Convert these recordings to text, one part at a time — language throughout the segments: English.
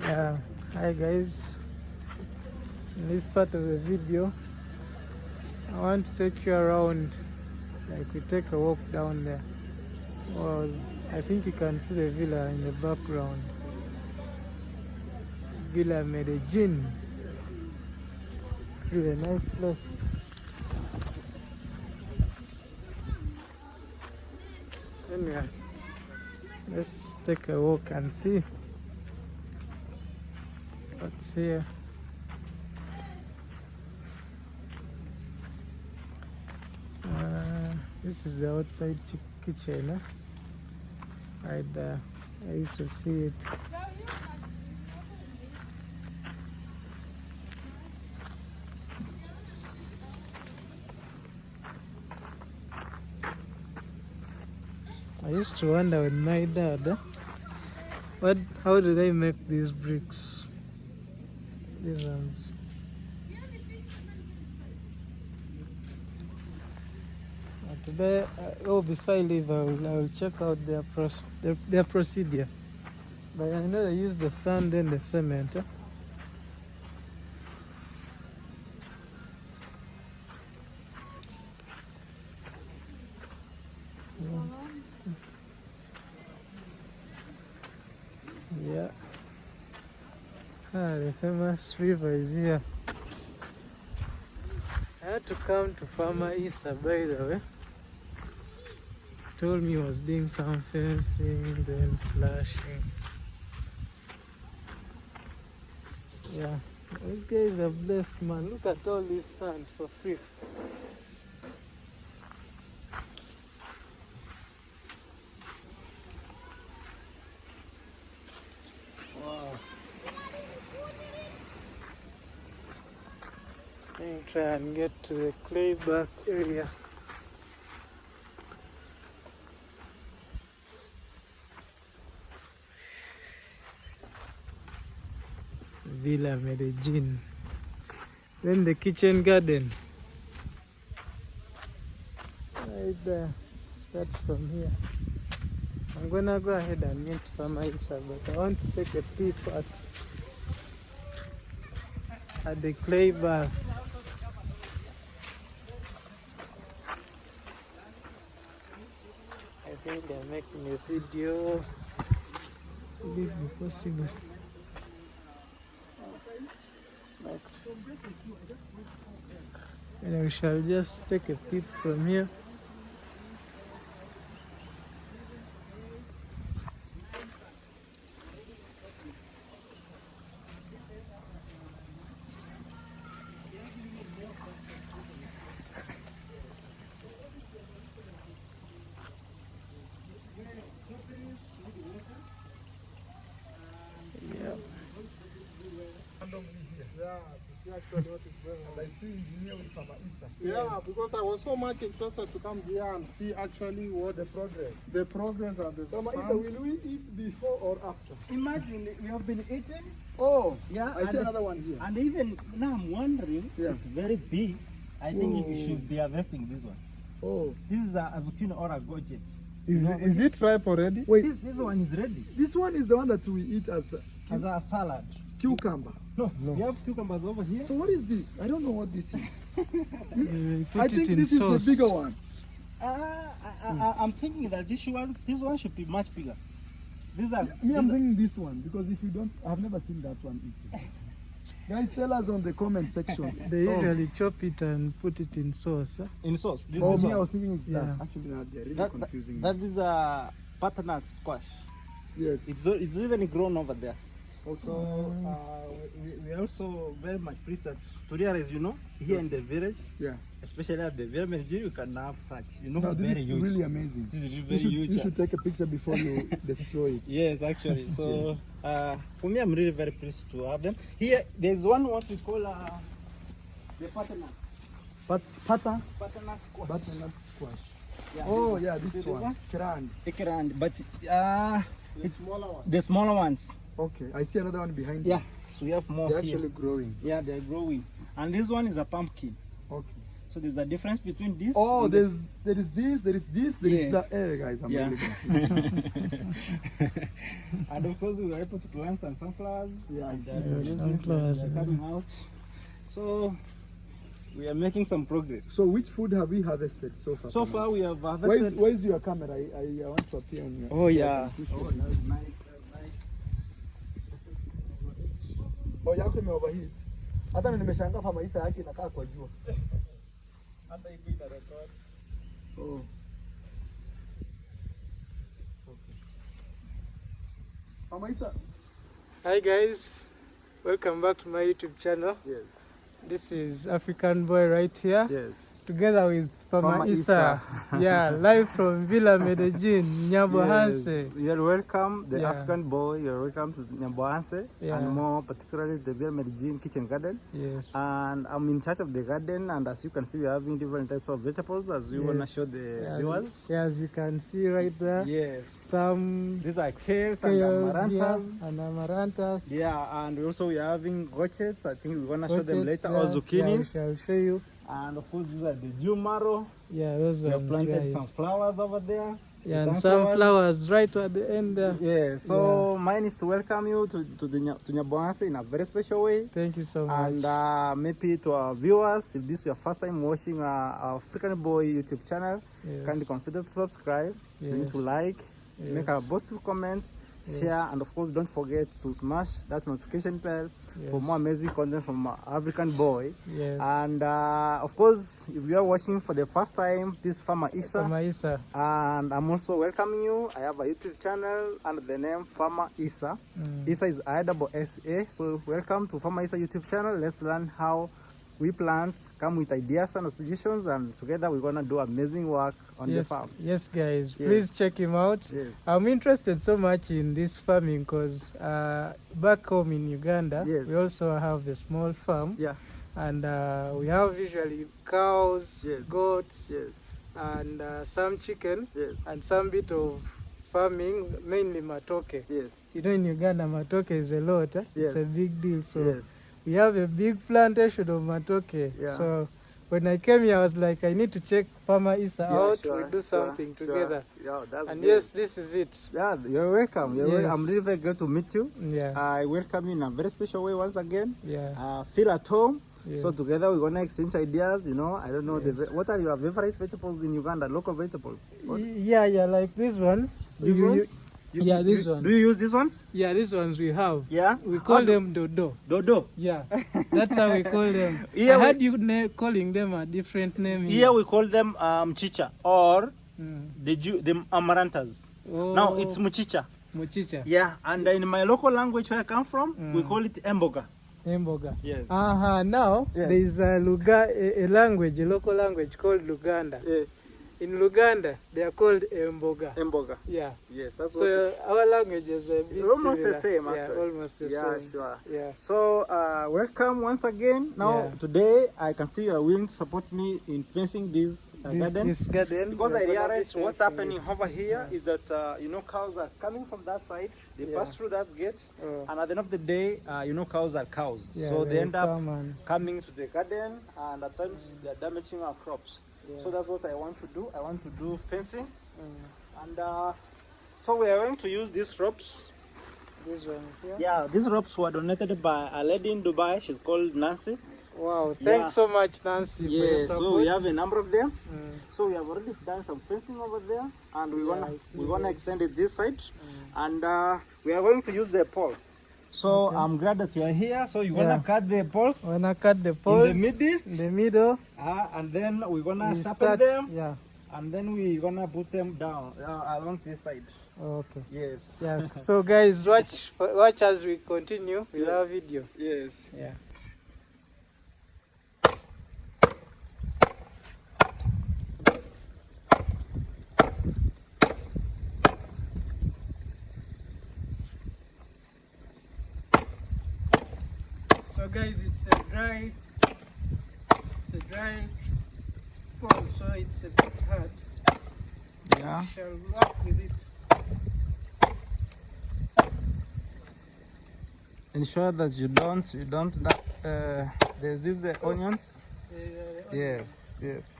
Yeah, hi guys. In this part of the video, I want to take you around. Like we take a walk down there. Well, I think you can see the villa in the background. Villa Medellin. Really a nice place. Anyway, let's take a walk and see what's here. This is the outside kitchen, right there. I used to see it. I used to wonder with my dad, how do they make these bricks? These ones. Today, before I leave, I will check out their procedure. But I know they use the sand and the cement. Yeah. The famous river is here. I had to come to Farmer Isa, by the way. Told me he was doing some fencing, then slashing. Yeah, these guys are blessed, man. Look at all this sand for free. Wow. Let me try and get to the clay bath area. Villa Medellin. Then the kitchen garden. Right there. Starts from here. I'm gonna go ahead and meet Farmer Isa, but I want to take a peep at the clay bath. I think they're making a video. Will it be possible? And we shall just take a peep from here. I see engineer with Farmer Isa. Yeah, because I was so much interested to come here and see actually what the progress and the Farmer Isa, will we eat before or after? Imagine we have been eating. Oh, yeah. I see another one here. And even now I'm wondering, it's very big. I think you should be harvesting this one. Oh. This is a zucchini or a gojet. Is it ripe already? Wait. This one is ready. This one is the one that we eat as a salad. Cucumber. No, we have cucumbers over here. So what is this? I don't know what this is. I think this is the bigger one. I'm thinking that this one should be much bigger. I'm thinking this one, because if you don't, I've never seen that one eaten. Guys, tell us on the comment section. They usually chop it and put it in sauce. In sauce. I was thinking it's that. Actually, they're really confusing. That is a butternut squash. Yes. It's even grown over there. Also, we are also very much pleased that to realize, here in the village, especially at the Villa Medellin, you can have such, this is really amazing. This is very huge. You should take a picture before you destroy it. Yes, actually. So, for me, I'm really very pleased to have them. Here, there's one what we call the butternut. Butternut squash. Butternut squash. Yeah, oh, yeah, this one. Kerand. But the smaller ones. Okay, I see another one behind you. Yeah, so we have more. They're actually growing. Yeah, they're growing. And this one is a pumpkin. Okay. So there's a difference between this. Oh, there is this, there is Yes. that. Hey guys, I'm Yeah. really good. And of course we were able to plant some sunflowers. Yeah, I and see. Sunflowers, they're coming out. So we are making some progress. So which food have we harvested so far? So far we have harvested. Where is your camera? I want to appear on your. Oh yeah. Oh, That's nice. oh yako imeoverheat. Hata mimi nimeshangaa kama Isa yake inakaa kwa jua. Hata hivi ina record. Oh. Mama Isa. Hi guys, welcome back to my YouTube channel. Yes. This is African Boy right here, Yes. together with Mama Isa. Yeah, live from Villa Medellin, Nyabohanse. You're welcome, the Yeah. African boy. You're welcome to Nyabohanse, Yeah. and more particularly the VILLA MEDELLIN Kitchen Garden. Yes. And I'm in charge of the garden, and as you can see, we're having different types of vegetables as we want to show the viewers. Yeah, as you can see right there. Yes. Some These are kales and kales, amaranthus. yeah, and amaranthas. Yeah, and also we're having gochets. I think we're gonna show them Orchids, later. Or zucchinis. Yeah, I'll show you. And of course, these are the jumaro. Yeah, those We have ones. planted Guys. some flowers over there. Yeah, and sunflowers right at the end there. Yeah, so mine is to welcome you to Nyabohanse in a very special way. Thank you so much. And maybe to our viewers, if this is your first time watching our African Boy YouTube channel, Yes. kindly consider to subscribe, you need to like, make a positive comment, share, and of course don't forget to smash that notification bell for more amazing content from African Boy. Yes. And of course, if you are watching for the first time, this is Farmer Isa. Mama Isa. And I'm also welcoming you. I have a YouTube channel under the name Farmer Isa. Isa is ISSA. So welcome to Farmer Isa YouTube channel. Let's learn how we plant, come with ideas and suggestions, and together we're gonna do amazing work on the farm. Yes, guys, please check him out. Yes. I'm interested so much in this farming because back home in Uganda, we also have a small farm. Yeah. And we have usually cows, goats, and some chicken, and some bit of farming, mainly matoke. Yes. You know, in Uganda, matoke is a lot. It's a big deal. So we have a big plantation of matoke. Yeah. So when I came here, I was like, I need to check Farmer Isa out. Sure, we do something together. Yeah, that's And good. yes, this is it. Yeah, you're welcome. You're welcome. I'm really very glad to meet you. Yeah. I welcome you in a very special way once again. Yeah. Feel at home. Yes. So together we're gonna exchange ideas. You know, I don't know what are your favorite vegetables in Uganda? Local vegetables. Yeah, like these ones. These ones? These ones. Do you use these ones? Yeah, these ones we have. Yeah. We call them dodo. Dodo. Yeah, that's how we call them. Here I heard you calling them a different name. Here we call them mchicha or the amaranthas. Oh. Now it's mchicha. Muchicha. Yeah, and in my local language where I come from, we call it emboga. Emboga. Yes. Now there is a language, a local language called Luganda. Yeah. In Luganda, they are called emboga. Emboga. Yeah. Yes, that's so our language is a bit almost similar. the same. Actually. Yeah, almost the same. Yeah, sure. Yeah. So welcome once again. Now today I can see you are willing to support me in fencing this garden. This garden. Because I realized what's happening over here is that you know, cows are coming from that side. They pass through that gate, and at the end of the day, you know, cows are cows. Yeah, so they end up coming to the garden, and at times they are damaging our crops. Yeah. So that's what I want to do. I want to do fencing, and so we are going to use these ropes. These ones, Yeah, these ropes were donated by a lady in Dubai. She's called Nancy. Wow, thanks so much, Nancy. Yeah, for your support. so we have a number of them. So we have already done some fencing over there, and we're gonna extend it this side, and we are going to use the poles. So I'm glad that you are here. So you're gonna cut the poles. We're gonna cut the poles in the middle, and then we're gonna sharpen them. Yeah. And then we're gonna put them down along this side. Okay. Yes. Yeah. So guys, watch as we continue with our video. Yes. Yeah. So guys, it's a dry pole, so it's a bit hard. Yeah. We shall work with it. Ensure that you don't there's these onions. Yes, yes.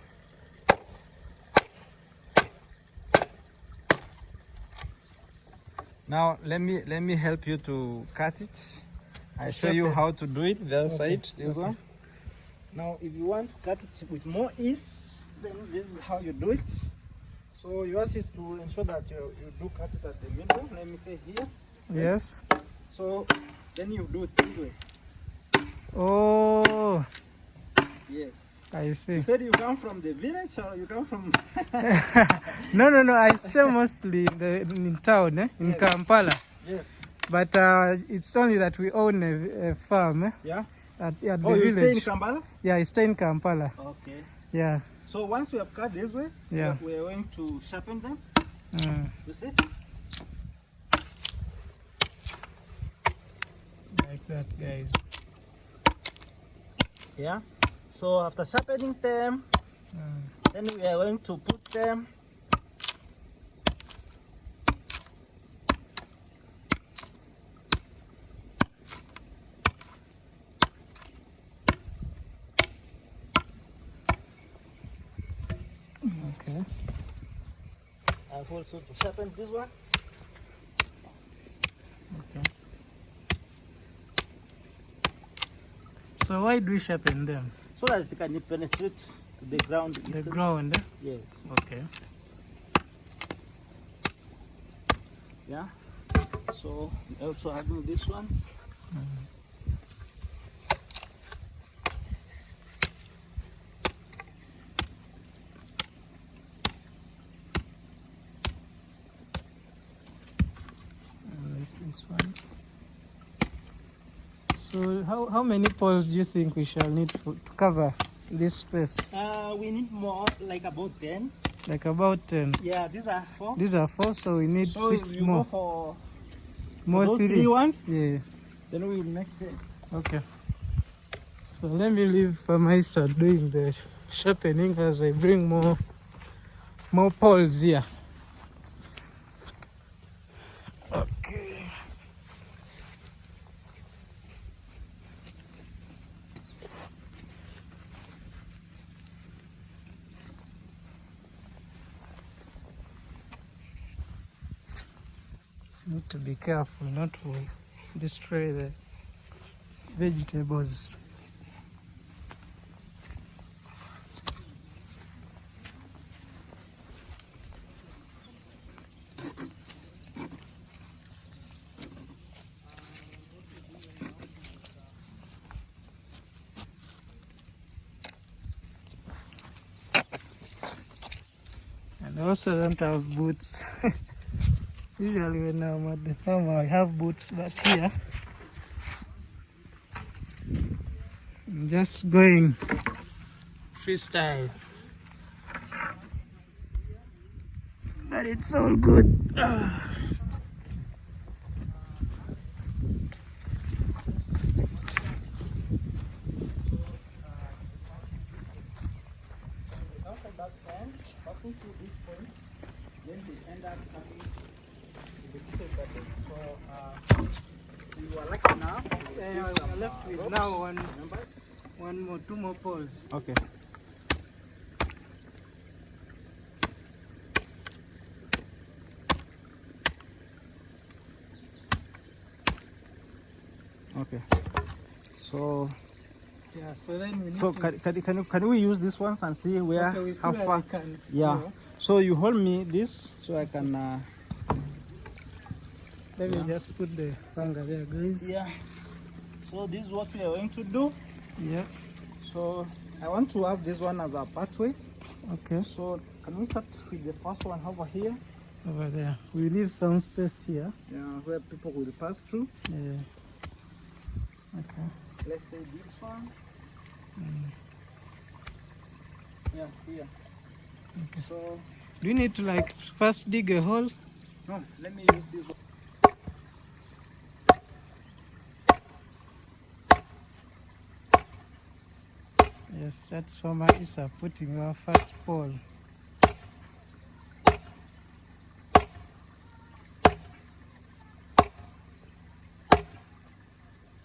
Now let me help you to cut it. I show you how to do it. The other side, this one. Now, if you want to cut it with more ease, then this is how you do it. So yours is to ensure that you do cut it at the middle. Let me say here. Yes. So then you do it this way. Oh. Yes. I see. You said you come from the village or you come from? No. I stay mostly in town, in Yes. Kampala. Yes. But it's only that we own a farm. Yeah. At the Oh, village. you stay in Kampala? Yeah, I stay in Kampala. Okay. Yeah. So once we have cut this way, Yeah. we are going to sharpen them. You see? Like that, guys. Yeah. So after sharpening them, then we are going to put them Okay. I've also to sharpen this one. Okay. So why do we sharpen them? So that it can penetrate to the ground. The ground? Yes. Okay. Yeah. So we also having these ones. This one. So how many poles do you think we shall need to cover this space? We need more, like about 10. Like about 10. Yeah, these are 4. These are 4, so we need So 6 you more. go for More those 3 3 ones. Yeah. Then we will make 10. Okay. So let me leave Famaisa doing the sharpening as I bring more poles here. Okay. Need to be careful not to destroy the vegetables. And I also don't have boots. Usually when I'm at the farm I have boots, but here I'm just going freestyle. But it's all good. Then they end up coming to the kitchen garden. So you are lucky now. I'm left with now two more poles. Okay. Okay. So Yeah, so then we need so to... can we use this ones and see where Okay, we see how where far? we can Yeah. go. So you hold me this so I can. Let me just put the finger there, guys. Yeah. So this is what we are going to do. Yeah. So I want to have this one as a pathway. Okay. So can we start with the first one over here? Over there. We leave some space here. Yeah, where people will pass through. Yeah. Okay. Let's say this one. Yeah, here. Okay. So Do you need to like first dig a hole? no, let me use this one. Yes, that's Farmer Isa putting our first pole.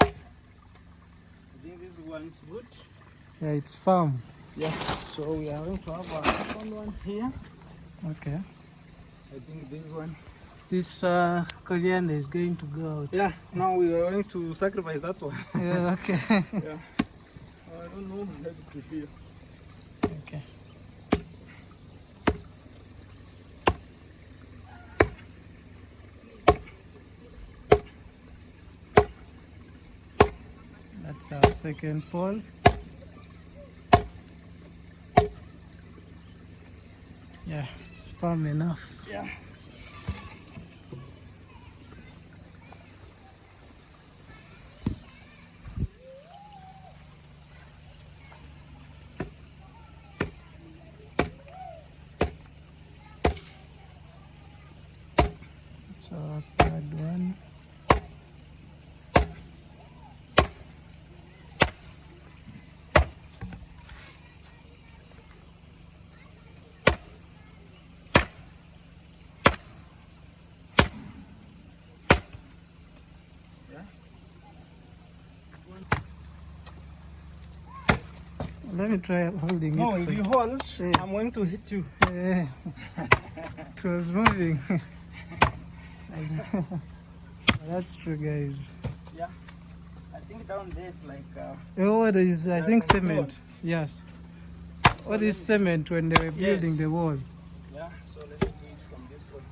I think this one is good. Yeah, it's firm. Yeah, so we are going to have a second one here. Okay. I think this one. This coriander is going to go out. Yeah, now we are going to sacrifice that one. Yeah, okay. Yeah. I don't know, let's prepare. Okay. That's our second pole. Yeah, it's firm enough. Yeah. That's our third one. Let me try holding No, it. if you hold, Yeah. I'm going to hit you. Yeah. It was moving. That's true, guys. Yeah. I think down there it's like. Oh, what is, I think, some cement. stones. Yes. So What is cement when they were building the wall? Yeah, so let's do it from this point.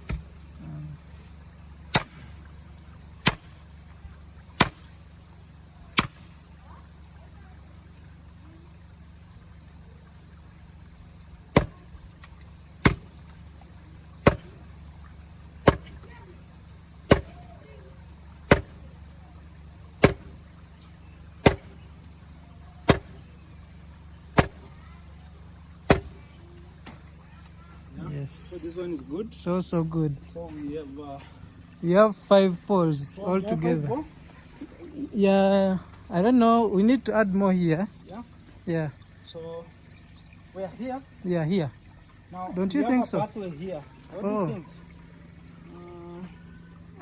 Yes. So this one is good. So good. So we have. We have 5 poles all Yeah, together. 5 more? Yeah, I don't know. We need to add more here. Yeah. Yeah, So we are here. yeah, here. Now, Don't we you have think a so? pathway here. What do Oh. you think?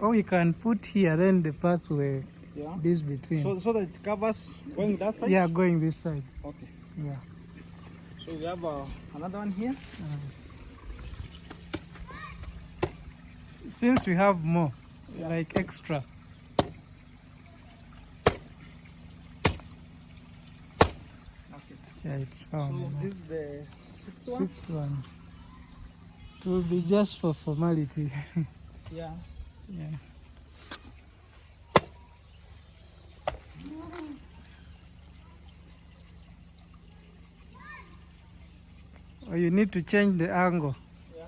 Oh, we can put here, then the pathway Yeah. this between. So that it covers going that side? Yeah, going this side. Okay. Yeah. So we have another one here. Since we have more, Yeah. like extra. Okay. Yeah, it's So found. this is the 6th one? Sixth one. It will be just for formality. Yeah. Yeah. Or you need to change the angle. Yeah.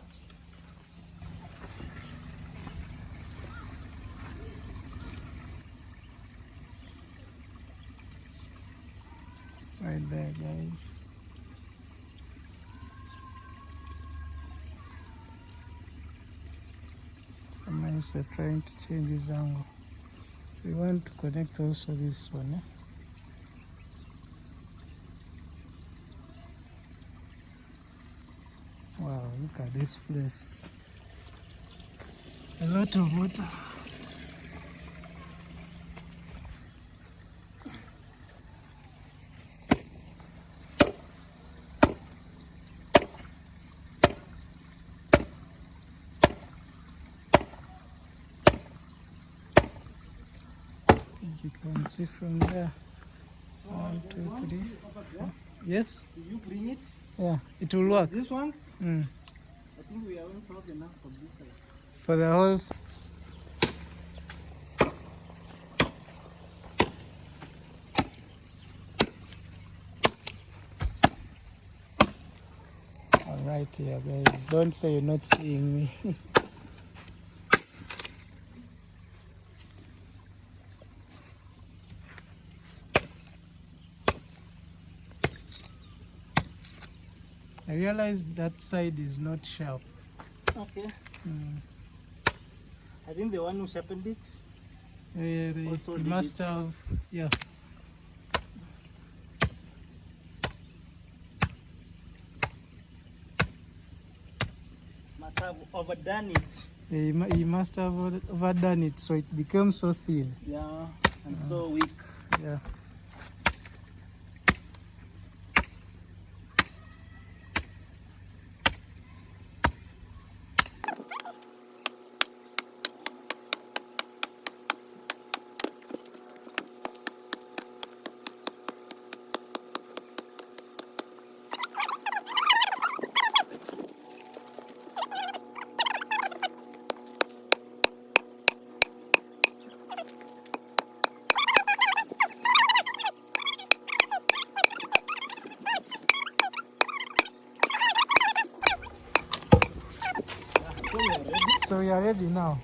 Right there, guys. Someone's trying to change his angle. So we want to connect also this one. Eh? Wow, look at this place. A lot of water. You can see from there. 1, 2, 3. Yes? Do you bring it? Yeah, it will work. These ones? Mm. I think we are going to have enough for this side. For the whole. All right, here, guys. Don't say you're not seeing me. I realized that side is not sharp. Okay. Mm. I think the one who sharpened it. Also You did must it. have, yeah. Must have overdone it. He must have overdone it, so it becomes so thin. Yeah. And so weak. Yeah. are ready now.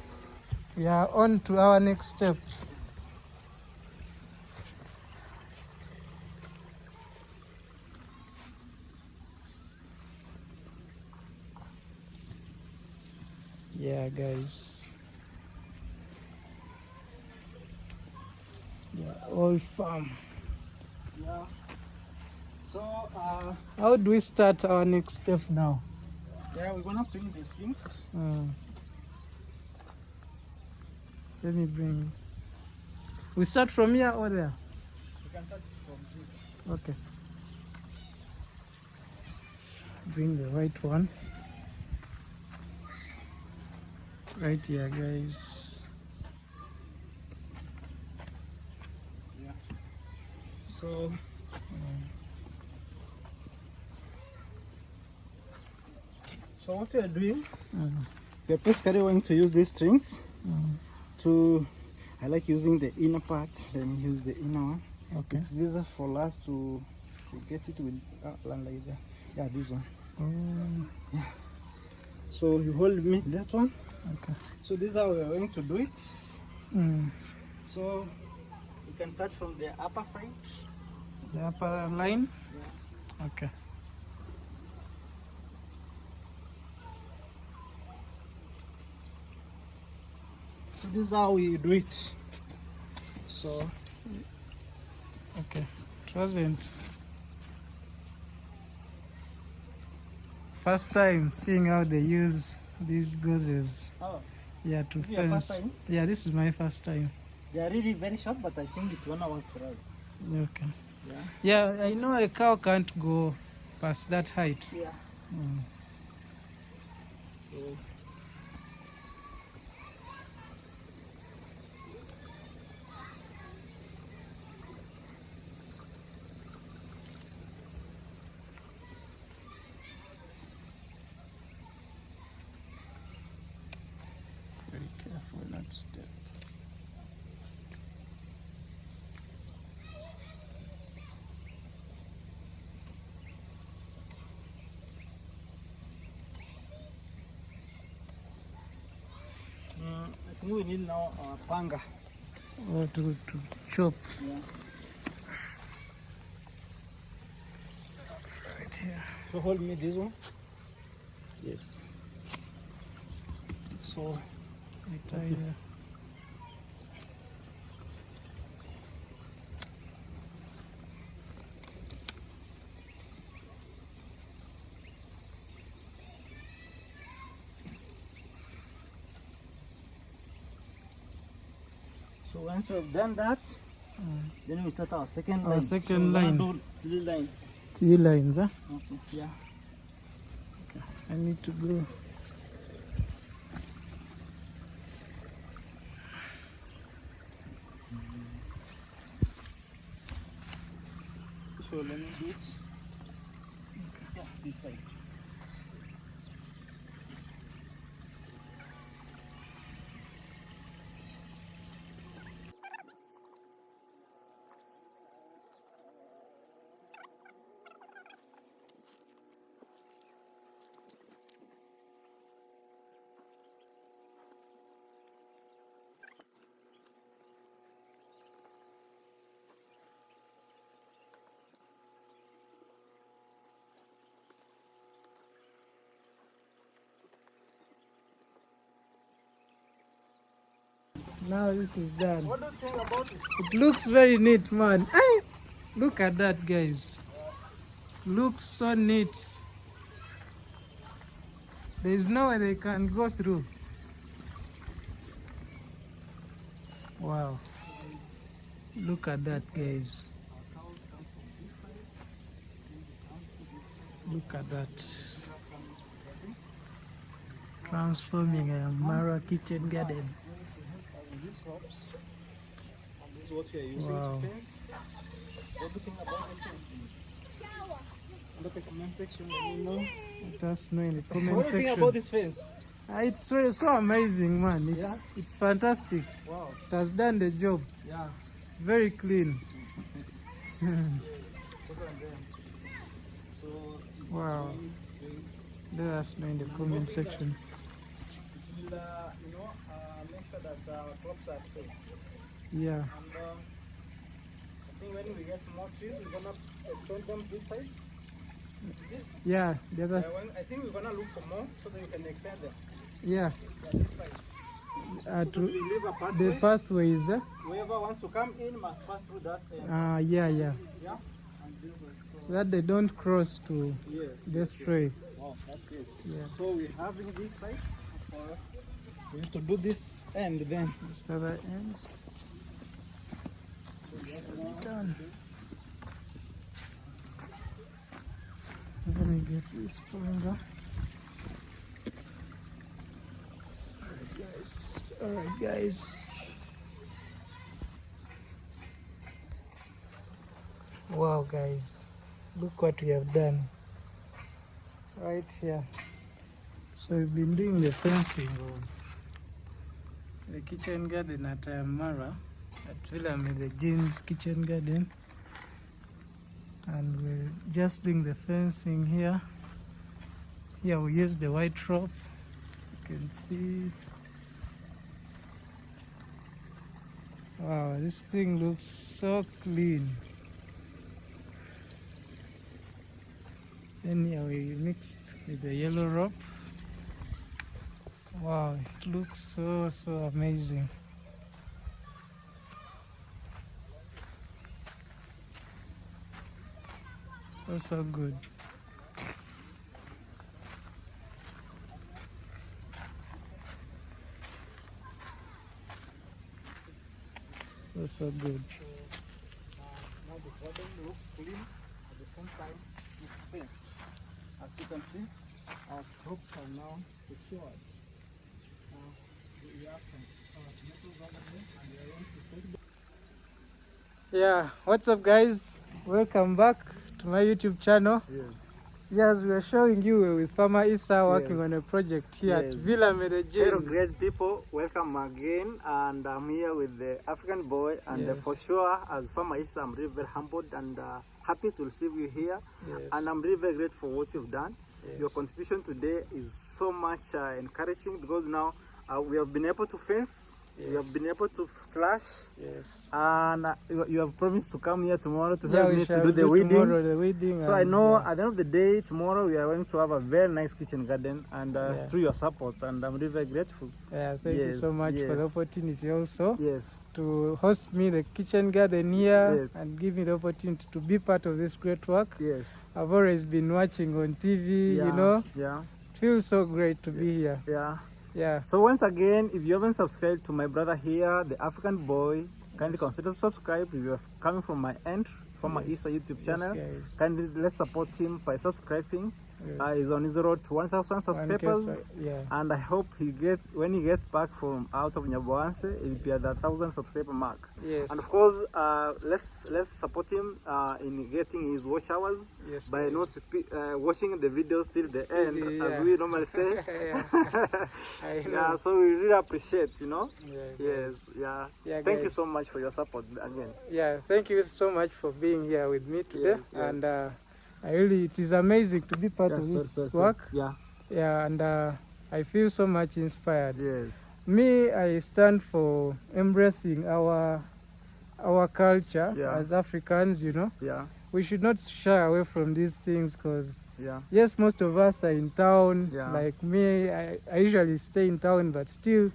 We are on to our next step. Yeah, guys. Yeah, all farm. Yeah. So How do we start our next step now? yeah, we're gonna bring the strings. Let me bring. We start from here or there? You can start from here. Okay. Bring the right one. Right here, guys. Yeah. So so what we are doing, we're basically going to use these strings to, I like using the inner part, let me use the inner one. Okay. It's easier for us to get it with land like that. Yeah, this one. Oh, Yeah. So you hold me that one. okay. So this is how we're going to do it. Mm. So you can start from the upper side. The upper line? Yeah. Okay. So this is how we do it. So Okay. It wasn't first time seeing how they use these gauzes. oh, Yeah, to this is your first fence. time? Yeah, this is my first time. They are really very sharp, but I think it's gonna work for us. Okay. Yeah. Yeah, I know a cow can't go past that height. Yeah. Mm. So Very careful not to step. I think we need now panga. Or to chop. Yeah. Right here. So hold me this one. Yes. So Right here. so once we've done that, then we start our second Our line. second so we're line. gonna do 3 lines. 3 lines, huh? Okay. Yeah. I need to go. So let me do it. Yeah, this side. Now this is done. What do you think about it? It looks very neat, man. Hey, look at that, guys. Looks so neat. There is no way they can go through. Wow. Look at that, guys. Look at that. Transforming a Mara kitchen garden. These crops, and this is what we are using Wow. to fence. Everything about the fence. Look at the comment section, let me know. Let us know in the What comment do you think section. about this fence? It's so amazing, man. It's fantastic. Wow. It has done the job. Yeah. Very clean. Look at them. So Wow. Let us know in the comment section. VILLA sure that crops are safe. Yeah. And I think when we get more trees, we're gonna extend them this side. Is it? Yeah, the other I think we're gonna look for more so that we can extend them. yeah. Yeah, this side. To We leave a the pathway. pathways. Whoever wants to come in must pass through that. Yeah. Yeah. So that they don't cross to Yes. destroy. Wow, that's good. Yeah. So we have in this side. We need to do this end then. This other end. Done. Let me get this pointer. Alright guys. Wow guys, look what we have done right here. So we've been doing the fencing of the kitchen garden at Mara, at Villa Medellin's Kitchen Garden, and we're just doing the fencing here. Here we use the white rope, you can see. Wow, this thing looks so clean. Then here we mixed with the yellow rope. Wow, it looks so amazing. So good. So good. Now the garden looks clean at the same time it's fenced. As you can see, our crops are now secured. Now we have some tomatoes over there and we are going to take them. Yeah, what's up guys? Welcome back to my YouTube channel. Yes. Yes, we are showing you with Farmer Issa working Yes. on a project here at Yes. Villa Hello Medellin. great people, welcome again, and I'm here with the African boy, and Yes. for sure as Farmer Issa, I'm really very humbled and happy to receive you here. Yes. And I'm really very grateful for what you've done. Yes. Your contribution today is so much encouraging, because now we have been able to fence, we have Yes. been able to slash, Yes. and you have promised to come here tomorrow to Yeah, help we me to shall do the weeding. tomorrow the weeding. So I and, know yeah. at the end of the day, tomorrow we are going to have a very nice kitchen garden, and Yeah. through your support, and I'm really very grateful. Yeah, thank you Yes, so much for the yes. opportunity also Yes, to host me the kitchen garden here Yes. and give me the opportunity to be part of this great work. yes. I've always been watching on TV, Yeah, you know. Yeah, It feels so great to be here. yeah. Yeah. So once again, if you haven't subscribed to my brother here, the African boy, kindly consider to subscribe. If you're coming from my end, from my Issa YouTube channel, guys. kindly let's support him by subscribing. Yes. He's on his road to 1,000 subscribers, Yeah. and I hope when he gets back from out of Nyaboanse, he'll be at the 1,000 subscriber mark. Yes. And of course, let's support him in getting his watch hours Yes, by guys. not watching the videos till the end, yeah. as we normally say. Yeah. I know. Yeah, so we really appreciate, Yeah, Yes, yeah. Yeah, Thank you guys. so much for your support again. Yeah, thank you so much for being here with me today. Yes, yes. And it is amazing to be part of this work. Yeah, Yeah, and I feel so much inspired. yes, Me, I stand for embracing our culture Yeah. as Africans, you know. yeah, We should not shy away from these things because, yeah, yes, most of us are in town. Yeah. Like me, I usually stay in town, but still,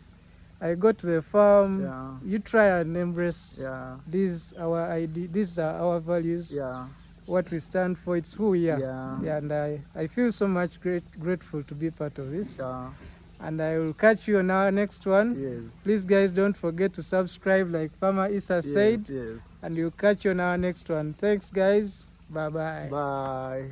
I go to the farm. Yeah. You try and embrace yeah, these these are our values. yeah, What we stand for, it's who we are. Yeah. And I feel so much grateful to be part of this. yeah, And I will catch you on our next one. yes, Please guys, don't forget to subscribe like Farmer Issa said. yes, yes. And we'll catch you on our next one. Thanks guys. Bye bye. Bye.